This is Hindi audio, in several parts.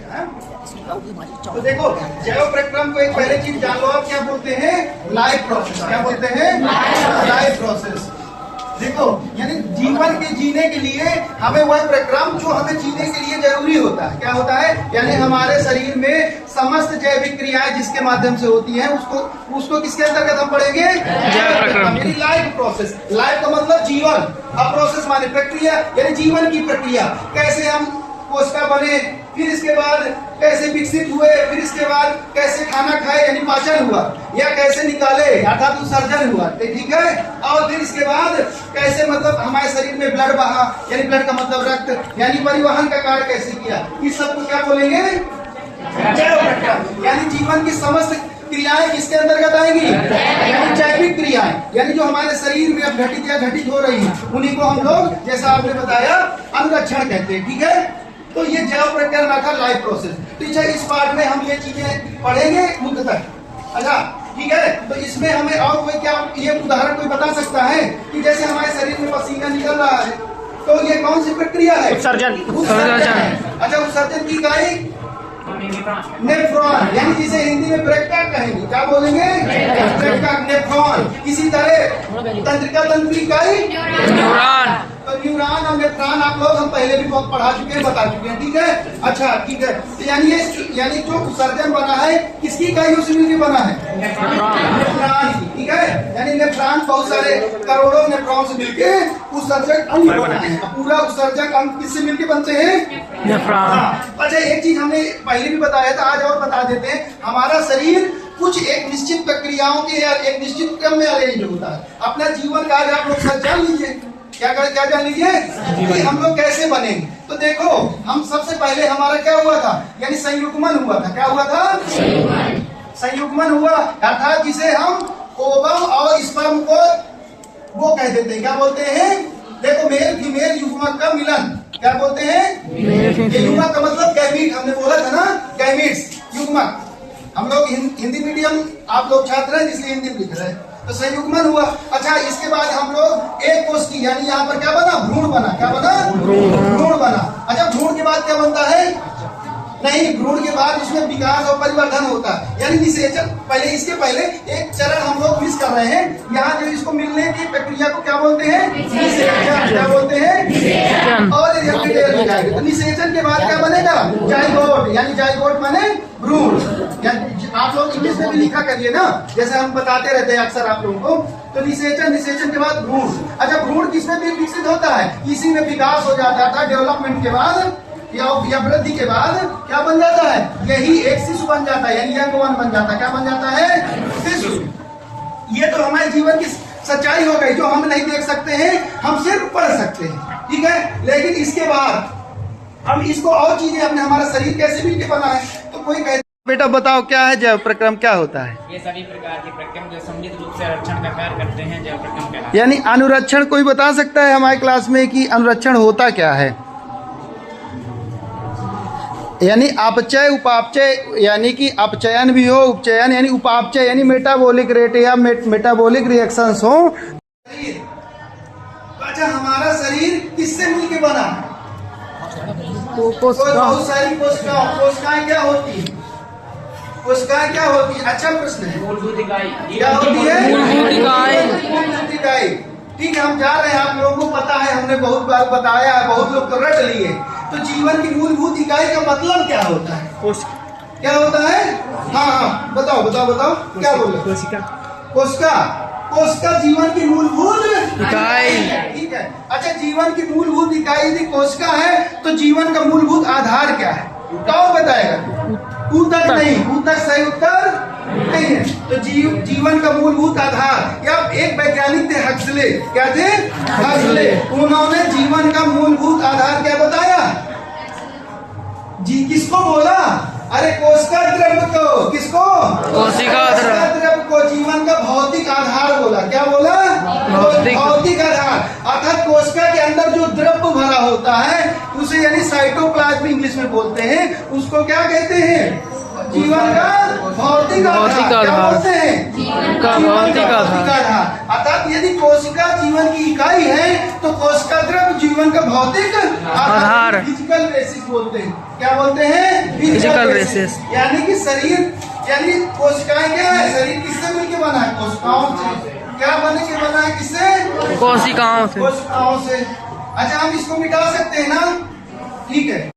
तो देखो जैव प्रक्रम को एक पहले चीज जान लो, आप क्या बोलते हैं? Life process. क्या बोलते हैं? Life process. देखो यानी जीवन के जीने के लिए हमें वह प्रक्रम जो हमें जीने के लिए जरूरी होता है, क्या होता है? यानी हमारे शरीर में समस्त जैविक क्रियाएं जिसके माध्यम से होती हैं उसको किसके अंतर्गत हम पढ़ेंगे? जैव प्रक्रम। यानी लाइफ प्रोसेस। लाइफ का मतलब जीवन, अब प्रोसेस माने प्रक्रिया, यानी जीवन की प्रक्रिया। कैसे हम कोशिका बने, फिर इसके बाद कैसे विकसित हुए, फिर इसके बाद कैसे खाना खाए यानी पाचन हुआ, या कैसे निकाले अर्थात उत्सर्जन हुआ, ठीक है। और फिर इसके बाद कैसे मतलब हमारे शरीर में ब्लड बहा, यानी ब्लड का मतलब रक्त, यानी परिवहन का कार्य कैसे किया, इस सब को क्या बोलेंगे? जैव प्रक्रम। यानी जीवन की समस्त क्रियाएं किसके अंतर्गत आएंगी? यानी जैविक क्रियाएं, यानी जो हमारे शरीर में अब घटित या घटित हो रही हैं, उन्हीं को हम लोग जैसा आपने बताया अनुरक्षण कहते हैं, ठीक है। तो ये जैव प्रक्रिया था लाइफ प्रोसेस। तो इस पार्ट में हम ये चीजें पढ़ेंगे मुख्यतः। अच्छा ठीक है, तो इसमें हमें और कोई क्या ये उदाहरण कोई बता सकता है कि जैसे हमारे शरीर में पसीना निकल रहा है तो ये कौन सी प्रक्रिया है? उत्सर्जन। अच्छा, उत्सर्जन की इकाई नेफ्रॉन, यानी जिसे हिंदी में ब्रेकटा कहेंगे, क्या बोलेंगे? ब्रेकटा, नेफ्रॉन। इसी तरह तंत्रिका तंत्र की इकाई न्यूरॉन। तो न्यूरॉन और नेफ्रॉन आप लोग हम पहले भी बहुत पढ़ा चुके हैं, बता चुके हैं, ठीक है। अच्छा ठीक है, तो यानी जो उत्सर्जन बना है किसकी इकाइयों से मिलकर बना है? नेफ्रॉन की, ठीक है। यानी नेफ्रॉन बहुत सारे करोड़ों नेफ्रॉन से मिलकर उत्सर्जक अंग बना है। पूरा उत्सर्जक अंग किससे मिलकर बनते हैं? नेफ्रॉन। अच्छा एक चीज हमने पहले भी बताया था, आज और बता देते हैं। हमारा शरीर कुछ एक निश्चित प्रक्रियाओं के या एक निश्चित क्रम में अरेंज होता है। अपना जीवन का आज आप लोग सब जान लीजिए, क्या जान लीजिए कि हम लोग कैसे बनेंगे। तो देखो हम सबसे पहले हमारा क्या हुआ था? यानी संयुग्मन हुआ था। क्या हुआ था? संयुग्मन हुआ, अर्थात जिसे हम ओवम और स्पर्म को वो कह देते हैं, क्या बोलते हैं? देखो मेल फीमेल युग्मक का मिलन, क्या बोलते हैं? युग्मक का मतलब गैमीट, हमने बोला था ना, गैमीट्स, युग्मक। हम लोग हिंदी मीडियम आप लोग छात्र हैं इसलिए हिंदी में लिख रहे हैं। तो संयुग्मन हुआ। अच्छा इसके बाद हम लोग एक कोश की, यानी यहाँ पर क्या बना? भ्रूण बना। क्या बना? भ्रूण बना। अच्छा भ्रूण के बाद क्या बनता है? नहीं, भ्रूण के बाद उसमें विकास और परिवर्धन होता है, यानी निषेचन। पहले इसके पहले एक चरण हम लोग मिस कर रहे हैं। यहाँ जो इसको मिलने की प्रक्रिया को क्या बोलते हैं? निषेचन। क्या बोलते हैं? और तो निषेचन के बाद क्या बनेगा? जाइगोट, यानी जाइगोट माने भ्रूण। आप लोग इंग्लिश में भी लिखा करिए ना, जैसे हम बताते रहते हैं अक्सर आप लोगों को। तो निषेचन के बाद भ्रूण। अच्छा भ्रूण किसमें भी विकसित होता है? इसी में विकास हो जाता था। डेवलपमेंट के बाद या वृद्धि के बाद क्या बन जाता है? यही एक शिशु बन जाता है, यानी यंग वन बन जाता है। क्या बन जाता है? शिशु। ये तो हमारे जीवन की सच्चाई हो गई, जो हम नहीं देख सकते हैं, हम सिर्फ पढ़ सकते हैं, ठीक है। लेकिन इसके बाद हम इसको और चीजें अपने हमारा शरीर कैसे मिलकर बना है, तो कोई कहते बेटा बताओ क्या है जैव प्रक्रम, क्या होता है? ये सभी प्रकार के प्रक्रम जो सम्मिलित रूप से रक्षण का कार्य करते हैं जैव प्रक्रम कहलाते हैं। यानी अनुरक्षण कोई बता सकता है हमारी क्लास में कि अनुरक्षण होता क्या है? यानी अपचय उपापचय, यानी कि अपचयन भी हो, उपचयन यानी उपापचय यानी मेटाबॉलिक रेट या मेटाबॉलिक रिएक्शंस हो। अच्छा हमारा शरीर किससे मिलके बना है? बहुत सारी कोशिकाएं क्या होती है? कोशिकाएं क्या होती है? अच्छा प्रश्न है। मूलभूत इकाई क्या होती है? मूलभूत इकाई। ठीक है, हम जा रहे हैं, आप लोगों को पता है, हमने बहुत बार बताया है, बहुत लोग तो रट लिए। तो जीवन की मूलभूत इकाई का मतलब क्या होता है? क्या होता है? हाँ बताओ क्या बोले? कोशिका जीवन की मूलभूत इकाई, ठीक है। अच्छा जीवन की मूलभूत इकाई यदि कोशिका है तो जीवन का मूलभूत आधार क्या है? कौन बताएगा? ऊतक नहीं, ऊतक सही उत्तर नहीं है। तो जीवन का मूलभूत आधार, या एक वैज्ञानिक थे हक्सले, क्या थे? हक्सले। उन्होंने जीवन का मूलभूत आधार क्या बताया? किसको बोला? अरे कोशिका द्रव्य को। किसको? कोशिका द्रव्य को जीवन का भौतिक आधार बोला। क्या बोला? भौतिक आधार। अर्थात कोशिका के अंदर जो द्रव्य भरा होता है उसे यानी साइटोप्लाज्म इंग्लिश में बोलते हैं, उसको क्या कहते हैं? जीवन का भौतिक आधार। क्या बोलते हैं? भौतिक आधार। अर्थात यदि कोशिका जीवन की इकाई है तो कोशिका द्रव्य जीवन का भौतिक आधार, फिजिकल बेसिस बोलते हैं। क्या बोलते हैं? फिजिकल बेसिस, यानी कि शरीर, यानी कोशिकाएं क्या है, शरीर किससे मिलके बना है, कोशिकाओं से। क्या बने के बना है, किससे, कोशिकाओं से। कोशिकाओं से। अच्छा हम इसको मिटा सकते हैं ना, ठीक है।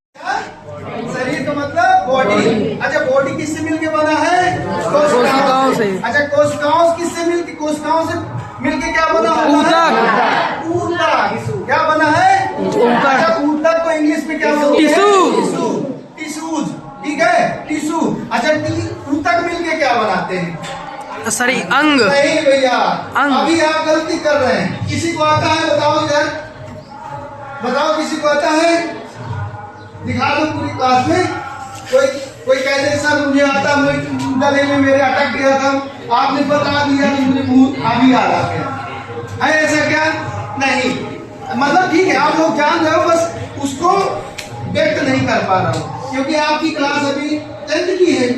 शरीर का मतलब बॉडी। अच्छा बॉडी किससे मिलके बना है, कोशिकाओं से। अच्छा कोशिकाओं किससे मिलके, कोशिकाओं से मिलके क्या बना होता है, ऊतक। क्या बना है, अच्छा ऊतक को इंग्लिश में क्या बोलते हैं, टिश्यू, टिश्यूज, ठीक है, टिश्यू। अच्छा ऊतक मिलके क्या बनाते हैं, शरीर, अंग। नहीं भैया, अंग। अभी आप गलती कर रहे हैं। किसी को आता है, बताओ इधर, बताओ किसी को आता है, दिखा दो पूरी क्लास में। कोई कह दे सर मुझे आता, मुझे गले में मेरे अटक गया था, आपने बता दिया तो मुझे मुंह अभी याद आ गया है, ऐसा क्या, नहीं। मतलब ठीक है आप लोग जान रहे हो, बस उसको व्यक्त नहीं कर पा रहा हूँ, क्योंकि आपकी क्लास अभी 10th की है।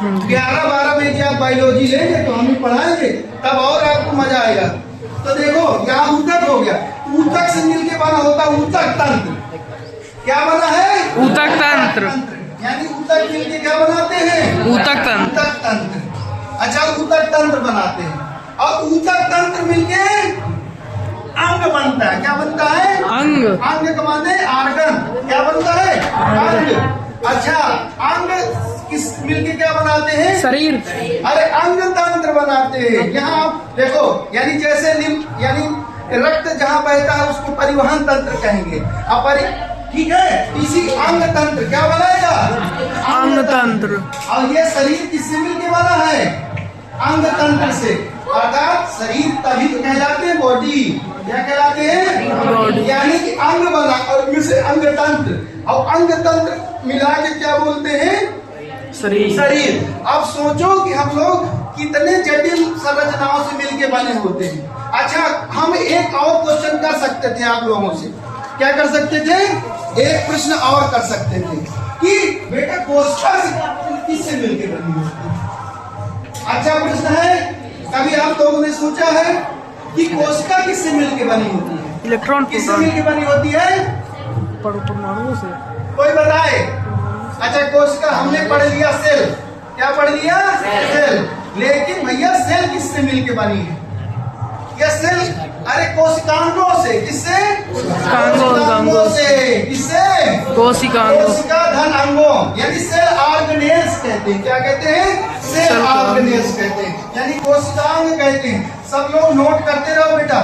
11-12 में आप बायोलॉजी लेंगे तो हम पढ़ाएंगे, तब और आपको मजा आएगा। तो देखो यहाँ ऊतक हो गया, ऊतक से मिलके बना होता ऊतक तंत्र। क्या बना है, ऊतक तंत्र, यानी ऊतक मिलके क्या बनाते हैं, ऊतक तंत्र। ऊतक तंत्र। अच्छा ऊतक तंत्र बनाते हैं, और ऊतक तंत्र मिलके अंग बनता है। क्या बनता है, अंग। अंग का माने आर्गन। क्या बनता है, अंग। अच्छा अंग किस मिलके क्या बनाते हैं, शरीर। अरे अंग तंत्र बनाते हैं। यहाँ आप देखो, यानी जैसे यानी रक्त जहाँ बहता है उसको परिवहन तंत्र कहेंगे, ठीक है। इसी अंग तंत्र क्या बनाएगा, अंग तंत्र। और ये शरीर किससे मिलके बना है, अंग तंत्र से। अर्थात शरीर तभी तो कहलाते हैं बॉडी। क्या कहलाते हैं, यानी कि अंग बना, और इसे अंग तंत्र, और अंग तंत्र मिला के क्या बोलते हैं, शरीर। शरीर। अब सोचो कि हम लोग कितने जटिल संरचनाओं से मिलके बने होते हैं। अच्छा हम एक और क्वेश्चन कर सकते थे आप लोगों से, क्या कर सकते थे, एक प्रश्न और कर सकते थे कि बेटा कोशिका किससे मिलके बनी होती है। अच्छा प्रश्न है, कभी आप लोगों ने सोचा है कि कोशिका किससे मिलके बनी होती है, इलेक्ट्रॉन, किससे मिलके बनी होती है, परमाणुओं से। कोई बताए। अच्छा कोशिका हमने पढ़ लिया सेल, क्या पढ़ लिया, सेल। लेकिन भैया सेल किससे मिलके बनी है, यह सेल, अरे कोशिकांगों से। किससे, कोशिकांगों से। किससे, कोशिकांगों। कोशिका धन अंगों, यानी सेल ऑर्गेनेल्स कहते हैं। क्या कहते हैं, सेल ऑर्गेनेल्स कहते हैं, यानी कोशिकांग कहते हैं। सब लोग नोट करते रहो बेटा,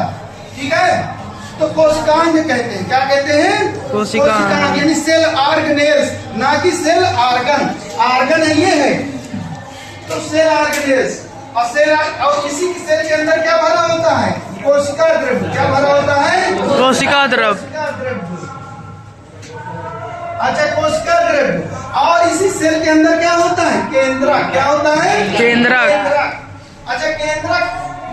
ठीक है। तो कोशिकांग कहते हैं, क्या कहते हैं, कोशिकांग, यानी सेल ऑर्गेनेल्स, ना कि सेल ऑर्गन। ऑर्गन है ये है, तो सेल ऑर्गेनेल्स। और सेल, और इसी सेल के अंदर क्या भरा होता है, कोशिका द्रव्य। क्या भरा होता है, कोशिका द्रव्य। अच्छा कोशिका द्रव्य। और इसी सेल के अंदर क्या होता है, केंद्रक। क्या होता है, केंद्रक। अच्छा केंद्रक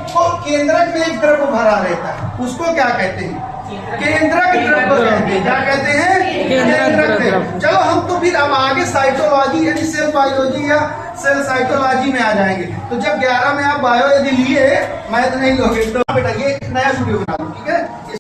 को, केंद्रक में एक द्रव्य भरा रहता है, उसको क्या कहते हैं, केंद्रक द्रव्य कहते हैं। क्या कहते हैं, केंद्रक द्रव्य। चलो हम तो फिर अब आगे साइटोलॉजी यानी सेल बायोलॉजी या सेल साइटोलॉजी में आ जाएंगे। तो जब 11 में आप बायो यदि लिए, मैथ नहीं लोगे तो बेटा ये नया वीडियो बना दो, ठीक है।